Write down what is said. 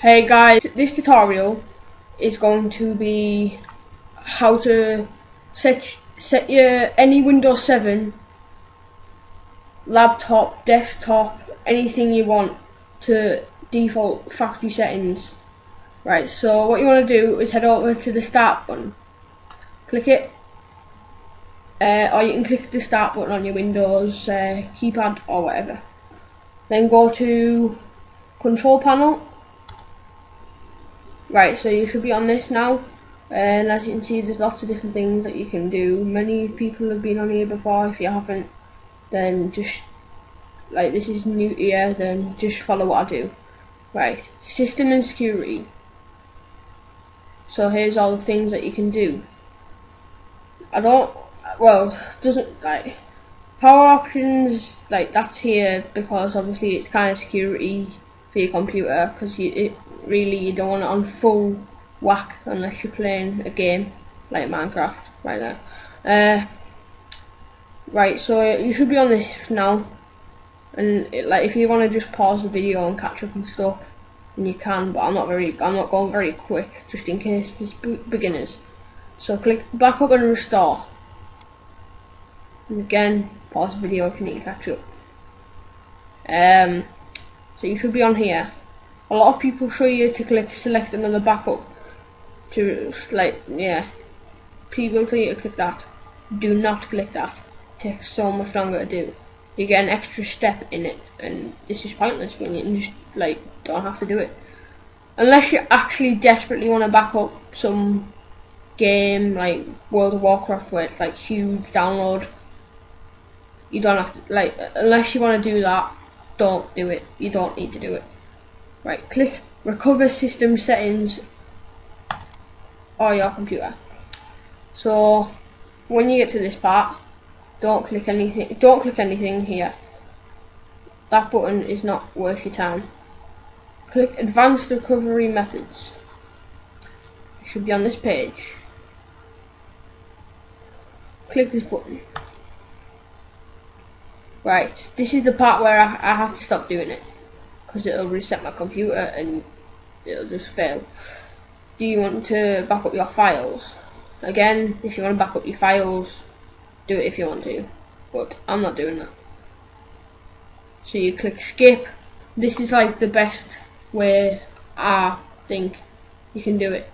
Hey guys, this tutorial is going to be how to set your any Windows 7 laptop, desktop, anything you want to default factory settings. Right, so what you want to do is head over to the start button, click it, or you can click the start button on your Windows keypad or whatever. Then go to control panel. Right, so you should be on this now, and as you can see there's lots of different things that you can do. Many people have been on here before. If you haven't, then just, like, this is new to you, then just follow what I do. Right, system and security. So here's all the things that you can do. Doesn't, like, power options, like, that's here because obviously it's kind of security for your computer, because you don't want it on full whack unless you're playing a game like Minecraft right there. Right, so you should be on this now, and like, if you want to just pause the video and catch up and stuff, then you can, but I'm not going very quick, just in case there's beginners. So click backup and restore, and again pause the video if you need to catch up. So you should be on here. A lot of people show you to click select another backup to, like, yeah, people tell you to click that. Do not click that. It takes so much longer to do. You get an extra step in it, and this is pointless when you just, like, don't have to do it. Unless you actually desperately want to back up some game like World of Warcraft where it's like huge download. You don't have to, like, unless you want to do that, don't do it. You don't need to do it. Right, click recover system settings or your computer. So when you get to this part, don't click anything here. That button is not worth your time. Click advanced recovery methods. It should be on this page. Click this button. Right, this is the part where I have to stop doing it, because it'll reset my computer and it'll just fail. Do you want to back up your files? Again, if you want to back up your files, do it if you want to, but I'm not doing that. So you click skip. This is like the best way I think you can do it.